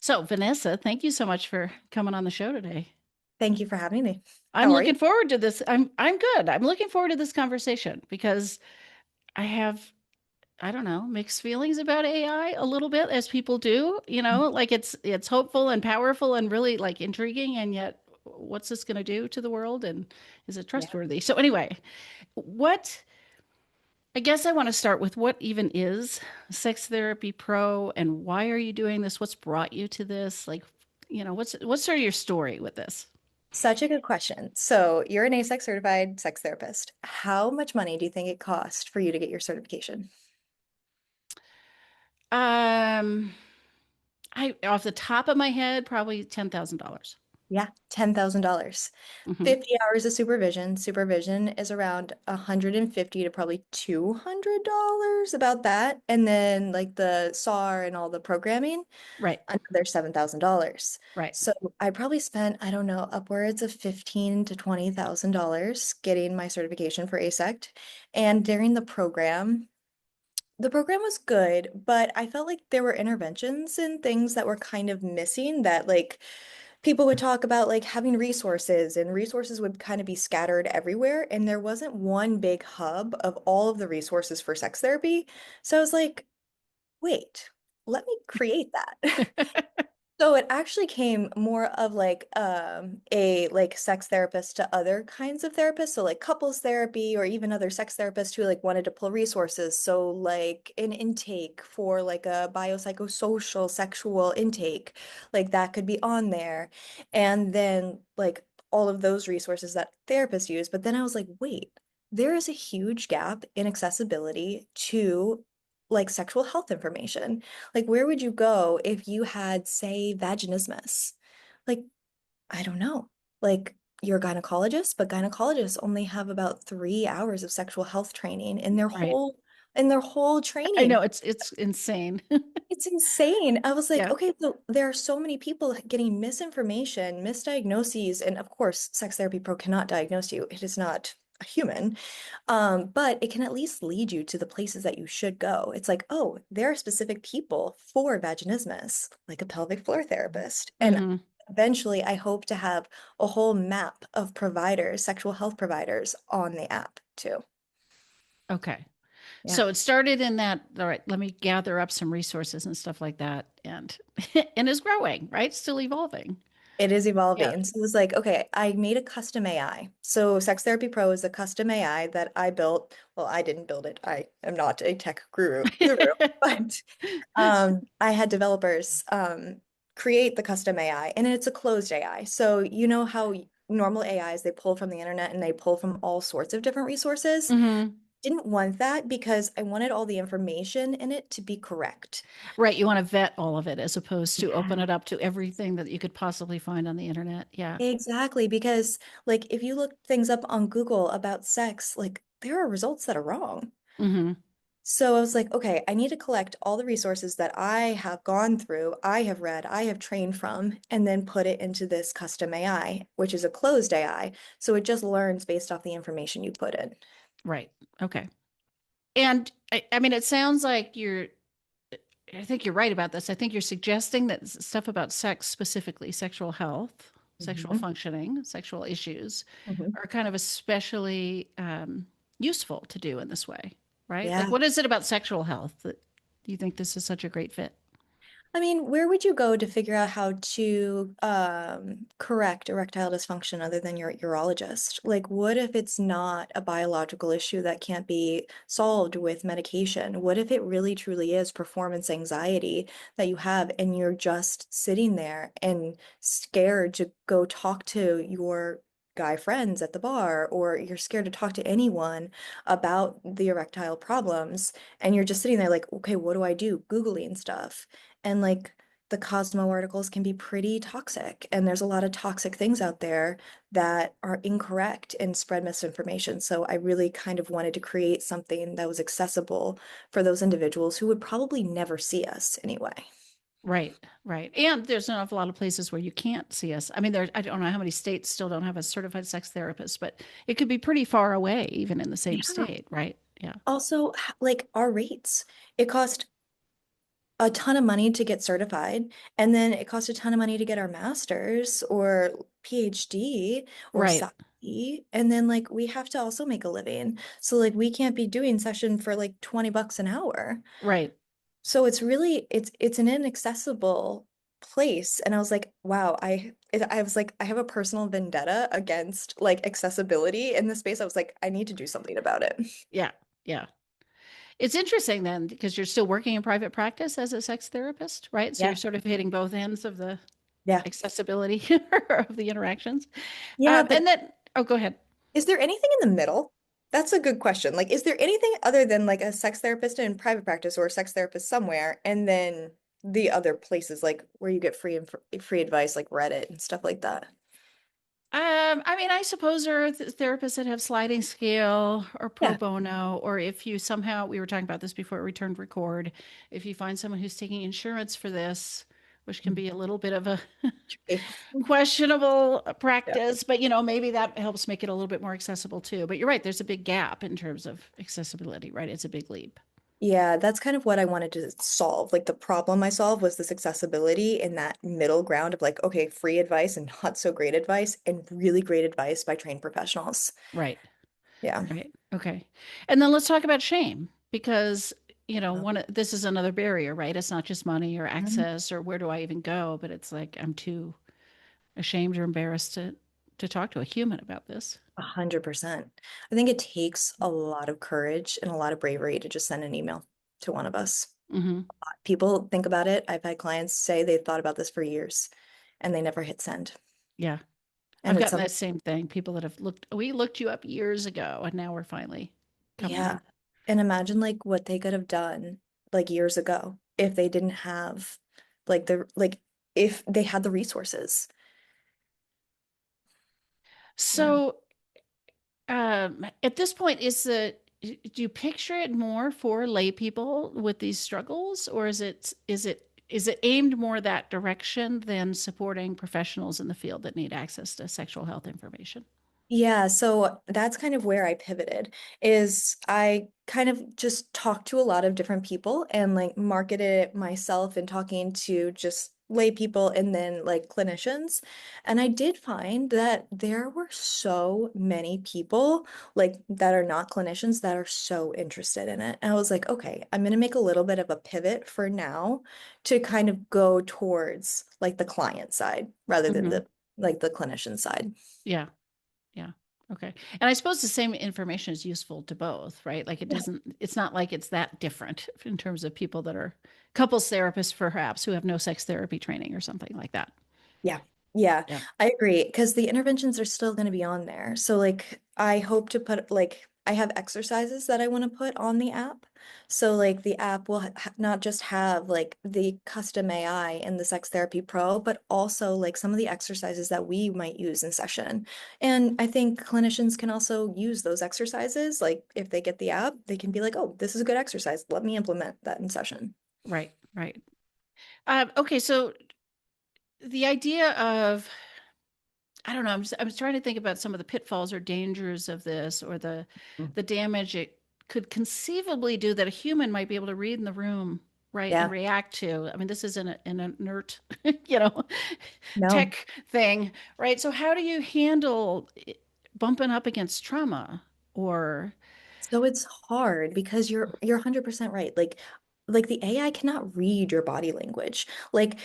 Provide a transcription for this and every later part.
So, Vanessa, thank you so much for coming on the show today. Thank you for having me. I'm How are you? looking forward to this. I'm good. I'm looking forward to this conversation because I have, I don't know, mixed feelings about AI a little bit, as people do, like it's hopeful and powerful and really like intriguing, and yet what's this going to do to the world, and is it Yeah. trustworthy? So anyway, what I guess I want to start with what even is Sex Therapy Pro, and why are you doing this? What's brought you to this? Like, what's sort of your story with this? Such a good question. So, you're an ASEC certified sex therapist. How much money do you think it cost for you to get your certification? Um, I off the top of my head, probably $10,000. Yeah, $10,000. Hmm. 50 hours of supervision. Supervision is around 150 to probably $200, about that. And then like the SAR and all the programming, Right, another $7,000. right. So I probably spent, I don't know, upwards of 15 to $20,000 getting my certification for ASECT. And during the program was good, but I felt like there were interventions and things that were kind of missing that like people would talk about like having resources and resources would kind of be scattered everywhere and there wasn't one big hub of all of the resources for sex therapy. So I was like, wait, let me create that. So it actually came more of like a like sex therapist to other kinds of therapists, so like couples therapy or even other sex therapists who like wanted to pull resources. So like an intake for like a biopsychosocial sexual intake, like that could be on there. And then like all of those resources that therapists use. But then I was like, wait, there is a huge gap in accessibility to like sexual health information. Like, where would you go if you had, say, vaginismus? Like, I don't know. Like, you're a gynecologist, but gynecologists only have about 3 hours of sexual health training Right. in their whole I training. know it's insane. It's insane. I was like, Yeah. okay, so there are so many people getting misinformation, misdiagnoses, and of course, Sex Therapy Pro cannot diagnose you. It is not a human. But it can at least lead you to the places that you should go. It's like, oh, there are specific people for vaginismus, like a pelvic floor therapist. And Hmm. eventually, I hope to have a whole map of providers, sexual health providers on the app too. Okay. Yeah. So it started in that, all right, let me gather up some resources and stuff like that, and and is growing, right? Still evolving. It is Yeah. evolving. So it was like, okay, I made a custom AI. So Sex Therapy Pro is a custom AI that I built. Well, I didn't build it. I am not a tech guru, but I had developers create the custom AI, and it's a closed AI. So you know how normal AIs they pull from the internet and they pull from all sorts of different resources. Hmm. Didn't want that because I wanted all the information in it to be correct. Right. You want to vet all of it as opposed to open Yeah. it up to everything that you could possibly find on the internet. Yeah. Exactly, because like if you look things up on Google about sex, like there are results that are wrong. Hmm. So I was like, okay, I need to collect all the resources that I have gone through, I have read, I have trained from, and then put it into this custom AI, which is a closed AI. So it just learns based off the information you put in. Right. Okay. And I mean, it sounds like I think you're right about this. I think you're suggesting that stuff about sex, specifically sexual health, sexual Mhm. functioning, sexual issues, Mhm. are kind of especially useful to do in this way, right? Like, Yeah. what is it about sexual health that you think this is such a great fit? I mean, where would you go to figure out how to correct erectile dysfunction other than your urologist? Like, what if it's not a biological issue that can't be solved with medication? What if it really truly is performance anxiety that you have and you're just sitting there and scared to go talk to your guy friends at the bar, or you're scared to talk to anyone about the erectile problems, and you're just sitting there like, okay, what do I do? Googling stuff. And like the Cosmo articles can be pretty toxic, and there's a lot of toxic things out there that are incorrect and spread misinformation. So I really kind of wanted to create something that was accessible for those individuals who would probably never see us anyway. Right, right. And there's an awful lot of places where you can't see us. I mean, I don't know how many states still don't have a certified sex therapist, but it could be pretty far away, even in the same Yeah. state, right? Yeah. Also, like our rates, it cost a ton of money to get certified, and then it costs a ton of money to get our master's or PhD or Right, PsyD, and then like we have to also make a living. So like we can't be doing session for like $20 an hour. right. So it's really it's an inaccessible place. And I was like, wow, I was like, I have a personal vendetta against like accessibility in this space. I was like, I need to do something about it. Yeah, yeah. It's interesting then because you're still working in private practice as a sex therapist, right? So you're Yeah. sort of hitting both ends of the Yeah. accessibility of the interactions. Yeah, And but then, oh, go ahead. is there anything in the middle? That's a good question. Like, is there anything other than like a sex therapist in private practice or a sex therapist somewhere, and then the other places like where you get free advice, like Reddit and stuff like that? I mean, I suppose there are therapists that have sliding scale or pro Yeah. bono, or if you somehow, we were talking about this before we turned record, if you find someone who's taking insurance for this, which can be a little bit of a Okay. questionable Yeah. practice, but maybe that helps make it a little bit more accessible too. But you're right, there's a big gap in terms of accessibility, right? It's a big leap. Yeah, that's kind of what I wanted to solve. Like the problem I solved was this accessibility in that middle ground of like, okay, free advice and not so great advice and really great advice by trained professionals. Right. Yeah. Right. Okay. And then let's talk about shame because, Oh. this is another barrier, right? It's not just money or Mhm. access or where do I even go, but it's like I'm too ashamed or embarrassed to talk to a human about this. 100%. I think it takes a lot of courage and a lot of bravery to just send an email to one of us. Hmm. People think about it. I've had clients say they've thought about this for years and they never hit send. Yeah. And I've it's gotten something, that same thing. People that we looked you up years ago and now we're finally coming yeah. in. And imagine like what they could have done like years ago if they didn't have like if they had the resources. Yeah. So, at this point, do you picture it more for lay people with these struggles, or is it aimed more that direction than supporting professionals in the field that need access to sexual health information? Yeah, so that's kind of where I pivoted is I kind of just talked to a lot of different people and like marketed it myself and talking to just lay people and then like clinicians. And I did find that there were so many people like that are not clinicians that are so interested in it. And I was like, okay, I'm gonna make a little bit of a pivot for now to kind of go towards like the client side rather than Hmm. the clinician side. Yeah, yeah. Okay. And I suppose the same information is useful to both, right? Like it's not like it's that different in terms of people that are couples therapists, perhaps, who have no sex therapy training or something like that. Yeah. Yeah, Yeah. I agree. Because the interventions are still going to be on there. So, like, I hope to put, like, I have exercises that I want to put on the app. So, like, the app will not just have, like, the custom AI and the Sex Therapy Pro, but also, like, some of the exercises that we might use in session. And I think clinicians can also use those exercises. Like, if they get the app, they can be like, oh, this is a good exercise. Let me implement that in session. Right, right. Okay, so the idea of I don't know. I'm trying to think about some of the pitfalls or dangers of this, or the damage it could conceivably do that a human might be able to read in the room, right, and Yeah. react to. I mean, this is an inert, you know, No. tech thing, right? So how do you handle bumping up against trauma or So it's hard because you're 100% right. Like the AI cannot read your body language. Like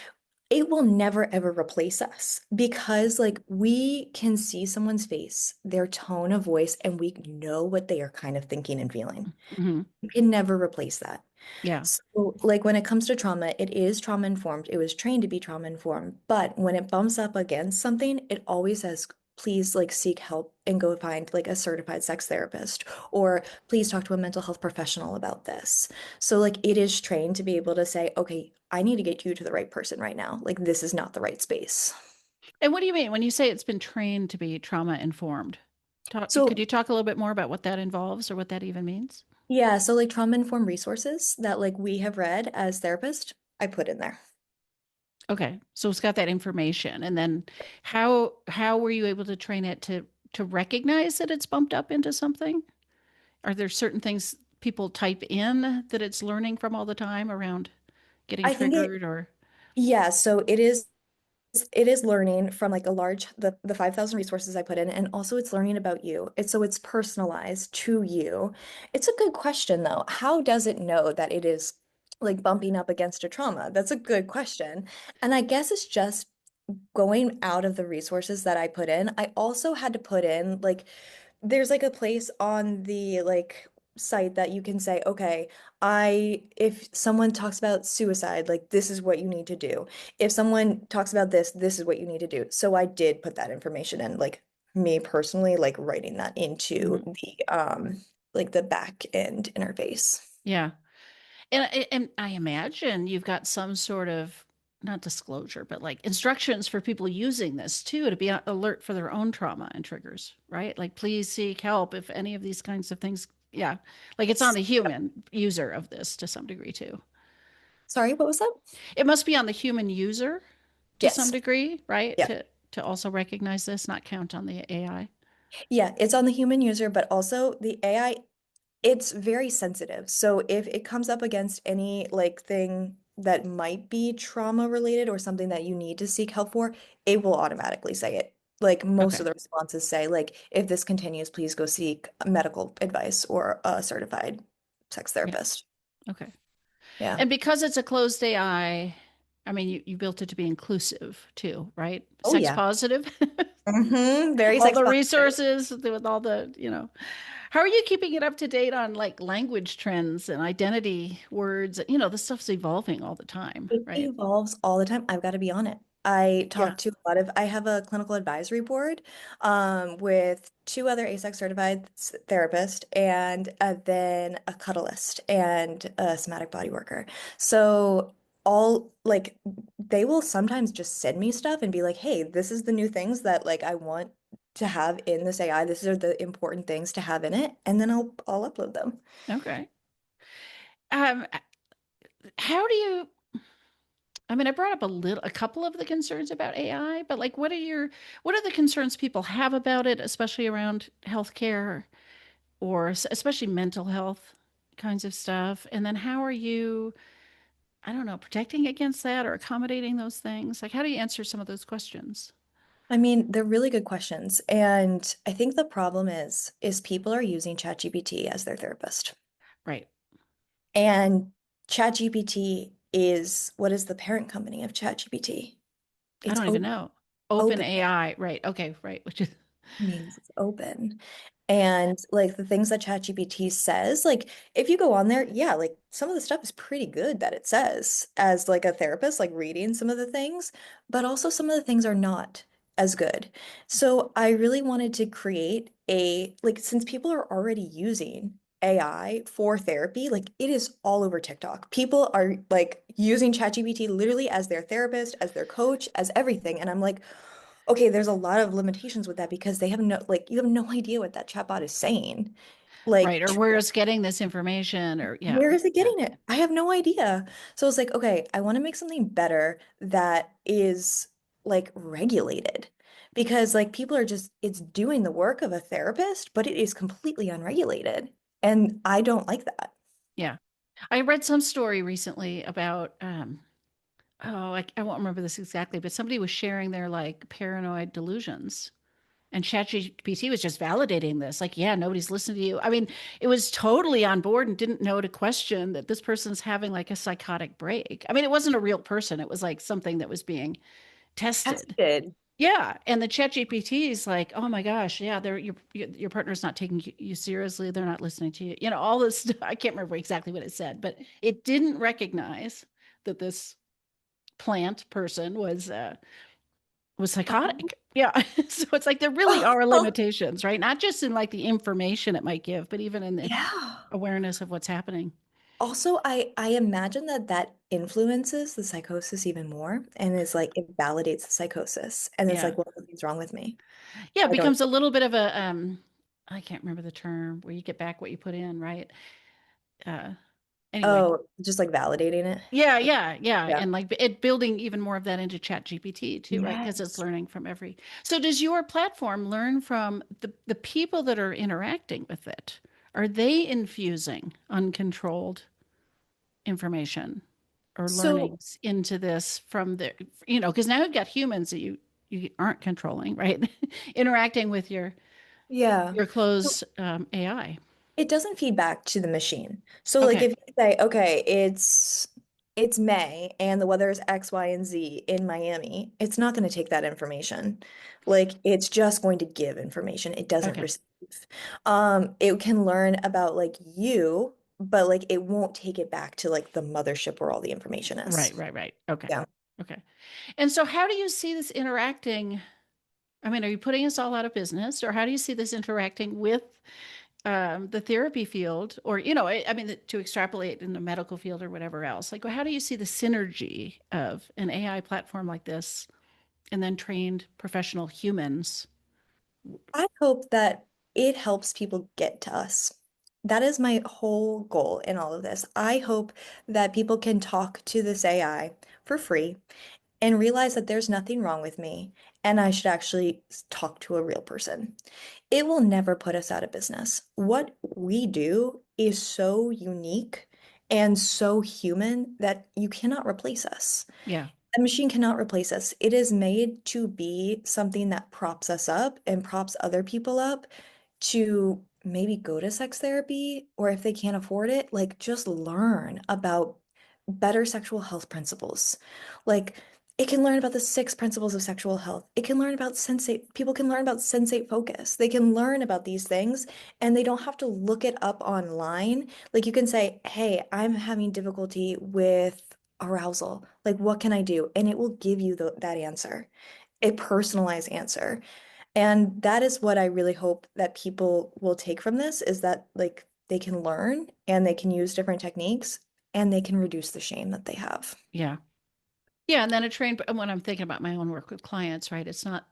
it will never ever replace us because like we can see someone's face, their tone of voice, and we know what they are kind of thinking and feeling. Mhm. You can never replace that. Yeah. So, like when it comes to trauma, it is trauma informed. It was trained to be trauma informed. But when it bumps up against something, it always says, please like seek help and go find like a certified sex therapist, or please talk to a mental health professional about this. So, like, it is trained to be able to say, okay, I need to get you to the right person right now. Like, this is not the right space. And what do you mean when you say it's been trained to be trauma informed? Could So, you talk a little bit more about what that involves or what that even means? yeah, so like trauma informed resources that like we have read as therapists, I put in there. Okay, so it's got that information, and then how were you able to train it to recognize that it's bumped up into something? Are there certain things people type in that it's learning from all the time around getting I think triggered or yeah, so it is learning from like a large the 5,000 resources I put in, and also it's learning about you. It's personalized to you. It's a good question though. How does it know that it is like bumping up against a trauma? That's a good question. And I guess it's just going out of the resources that I put in. I also had to put in like there's like a place on the like site that you can say, okay, if someone talks about suicide, like this is what you need to do. If someone talks about this, this is what you need to do. So I did put that information in, like me personally, like writing that into Mhm. the back end interface. Yeah. And I imagine you've got some sort of not disclosure, but like instructions for people using this too to be alert for their own trauma and triggers, right? Like please seek help if any of these kinds of things. Yeah. Like it's on the human user of this to some degree too. Sorry, what was that? It must be on the human user to some Yes. degree, right? Yeah. To also recognize this, not count on the AI. Yeah, it's on the human user, but also the AI, it's very sensitive. So if it comes up against any like thing that might be trauma related or something that you need to seek help for, it will automatically say it. Like most of Okay. the responses say, like, if this continues, please go seek medical advice or a certified sex Yeah. therapist. Okay. Yeah. And because it's a closed I mean, you built it to be inclusive too, right? Oh Sex yeah. positive, Very all sex the positive. resources with all the. How are you keeping it up to date on like language trends and identity words? This stuff's evolving all the time, It right? evolves all the time. I've got to be on it. Yeah. I have a clinical advisory board with two other AASECT certified therapists and then a cuddleist and a somatic body worker. So all like they will sometimes just send me stuff and be like, hey, this is the new things that like I want to have in this AI. These are the important things to have in it. And then I'll upload them. Okay. Um, how do you I mean, I brought up a couple of the concerns about AI, but like, what are the concerns people have about it, especially around healthcare or especially mental health kinds of stuff? And then how are you, I don't know, protecting against that or accommodating those things? Like, how do you answer some of those questions? I mean, they're really good questions. And I think the problem is people are using ChatGPT as their therapist. Right. And ChatGPT is what is the parent company of ChatGPT? I It's don't even know. Open open. AI. Right. Okay. Right. Which is, Means it's open. And like the things that ChatGPT says, like if you go on there, yeah, like some of the stuff is pretty good that it says as like a therapist, like reading some of the things, but also some of the things are not as good. So I really wanted to create like since people are already using AI for therapy, like it is all over TikTok. People are like using ChatGPT literally as their therapist, as their coach, as everything. And I'm like, okay, there's a lot of limitations with that because they have no, like, you have no idea what that chatbot is saying. right. Like, Or where it's getting this information or, yeah. where is it Yeah. getting it? I have no idea. So it's like, okay, I want to make something better that is like regulated because like people are just, it's doing the work of a therapist, but it is completely unregulated. And I don't like that. Yeah. I read some story recently about, oh, I won't remember this exactly, but somebody was sharing their like paranoid delusions. And ChatGPT was just validating this. Like, yeah, nobody's listening to you. I mean, it was totally on board and didn't know to question that this person's having like a psychotic break. I mean, it wasn't a real person. It was like something that was being tested. Tested. Yeah. And the ChatGPT is like, oh my gosh, yeah, your partner's not taking you seriously. They're not listening to you. All this stuff. I can't remember exactly what it said, but it didn't recognize that this plant person was Oh, psychotic. Yeah. So it's like there really oh, are oh, limitations, right? Not just in like the information it might give, but even in the yeah. awareness of what's happening. Also, I imagine that that influences the psychosis even more, and is like it validates the psychosis, and it's Yeah. like, well, something's wrong with me. Yeah, it I don't. becomes a little bit of a I can't remember the term where you get back what you put in, right? Uh anyway. Oh, just like validating it. Yeah, yeah, yeah. Yeah. And like it building even more of that into Chat GPT too, right? Because it's Yes. learning from every. So does your platform learn from the people that are interacting with it? Are they infusing uncontrolled information? or So, learnings into this from the, because now you've got humans that you aren't controlling, right? Interacting with yeah. your So closed AI. it doesn't feed back to the machine. So like Okay. if you say, okay, it's May and the weather is X, Y, and Z in Miami, it's not going to take that information. Like it's just going to give information. It doesn't Okay. receive. It can learn about like you, but like it won't take it back to like the mothership where all the information is. Right, right, right. Okay. Yeah. Okay. And so how do you see this interacting? I mean, are you putting us all out of business, or how do you see this interacting with the therapy field, or I mean, to extrapolate in the medical field or whatever else? Like, how do you see the synergy of an AI platform like this, and then trained professional humans? I hope that it helps people get to us. That is my whole goal in all of this. I hope that people can talk to this AI for free and realize that there's nothing wrong with me and I should actually talk to a real person. It will never put us out of business. What we do is so unique and so human that you cannot replace us. Yeah, A machine cannot replace us. It is made to be something that props us up and props other people up to maybe go to sex therapy, or if they can't afford it, like just learn about better sexual health principles. Like it can learn about the 6 principles of sexual health. It can learn about sensate, people can learn about sensate focus. They can learn about these things and they don't have to look it up online. Like you can say, hey, I'm having difficulty with arousal. Like, what can I do? And it will give you that answer, a personalized answer. And that is what I really hope that people will take from this is that like they can learn and they can use different techniques and they can reduce the shame that they have. yeah, yeah. And then a trained, when I'm thinking about my own work with clients, right? It's not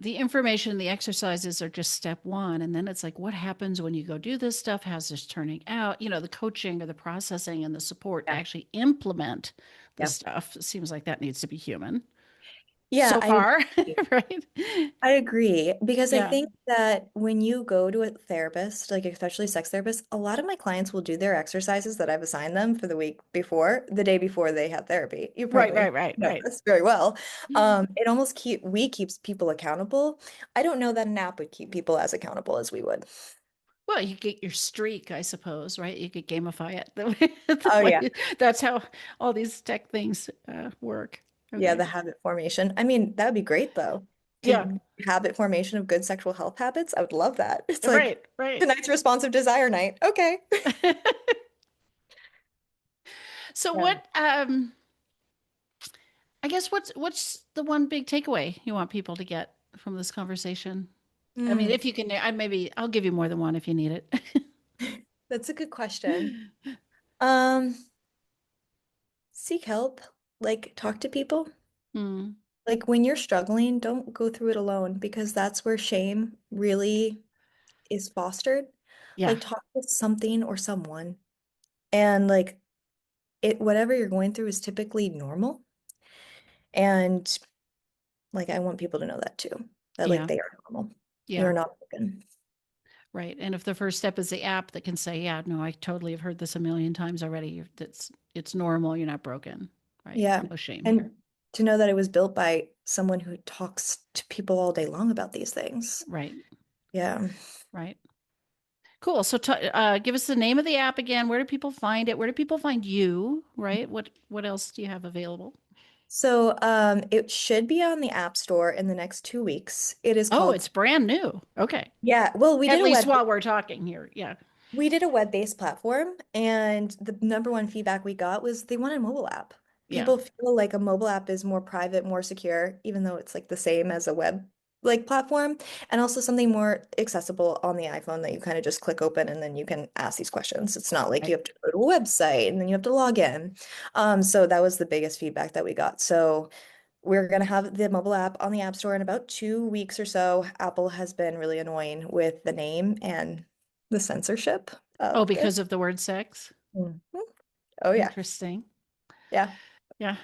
the information, the exercises are just step one. And then it's like, what happens when you go do this stuff? How's this turning out? The coaching or the processing and the support to Yeah. actually implement the Yeah. stuff. It seems like that needs to be human Yeah, so far, agree. right? I agree because I Yeah. think that when you go to a therapist, like especially sex therapists, a lot of my clients will do their exercises that I've assigned them for the week before, the day before they had therapy. You Right, probably right, right, know right. this very well. It almost keeps people accountable. I don't know that an app would keep people as accountable as we would. Well, you get your streak, I suppose, right? You could gamify it the Oh yeah. way that's how all these tech things work. Yeah, Okay. the habit formation. I mean, that would be great though. Yeah. To habit formation of good sexual health habits. I would love that. It's like Right, right. tonight's responsive desire night. Okay. So Yeah. I guess what's the one big takeaway you want people to get from this conversation? I mean, Mm, if you can, I'll give you more than one if you need it. that's a good question. Um, Seek help. Like talk to people. Hmm. Like when you're struggling, don't go through it alone because that's where shame really is fostered. Yeah, Like talk to something or someone. And like it whatever you're going through is typically normal. And like I want people to know that too. That like yeah, they are normal. yeah. You're not broken. Right. And if the first step is the app that can say, yeah, no, I totally have heard this a million times already. It's normal. You're not broken. Right. Yeah. No shame here. And to know that it was built by someone who talks to people all day long about these things. Right. Yeah. Right. Cool. So give us the name of the app again. Where do people find it? Where do people find you? Right. What else do you have available? So it should be on the App Store in the next 2 weeks. It is Oh, called, it's brand new. Okay. yeah, well, At least while we're talking here. Yeah. we did a web-based platform, and the number one feedback we got was they want a mobile app. Yeah. People feel like a mobile app is more private, more secure, even though it's like the same as a web like platform, and also something more accessible on the iPhone that you kind of just click open and then you can ask these questions. It's not like you Right. have to go to a website and then you have to log in. So that was the biggest feedback that we got. So we're going to have the mobile app on the App Store in about 2 weeks or so. Apple has been really annoying with the name and the censorship Oh, of it. because of the word sex. Mhm. Oh yeah. Interesting. Yeah. Yeah.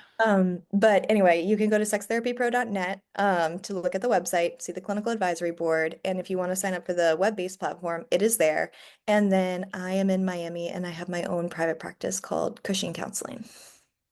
But anyway, you can go to sextherapypro.net to look at the website, see the clinical advisory board, and if you want to sign up for the web-based platform, it is there. And then I am in Miami and I have my own private practice called Cushing Counseling.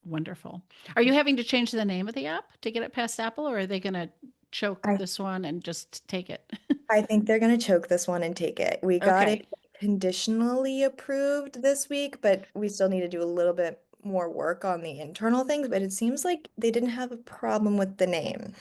Wonderful. Are you having to change the name of the app to get it past Apple, or are they going to choke I this one and just take it? I think they're gonna choke this one and take it. We got it Okay. conditionally approved this week, but we still need to do a little bit more work on the internal things, but it seems like they didn't have a problem with the name.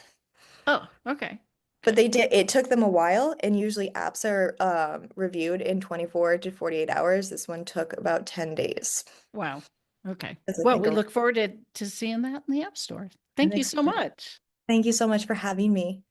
Oh, okay. But Good. they did, it took them a while, and usually apps are reviewed in 24 to 48 hours. This one took about 10 days. Wow. Okay. Because I Well, think we around, look forward to seeing that in the App Store. I'm Thank you so excited. much. Thank you so much for having me.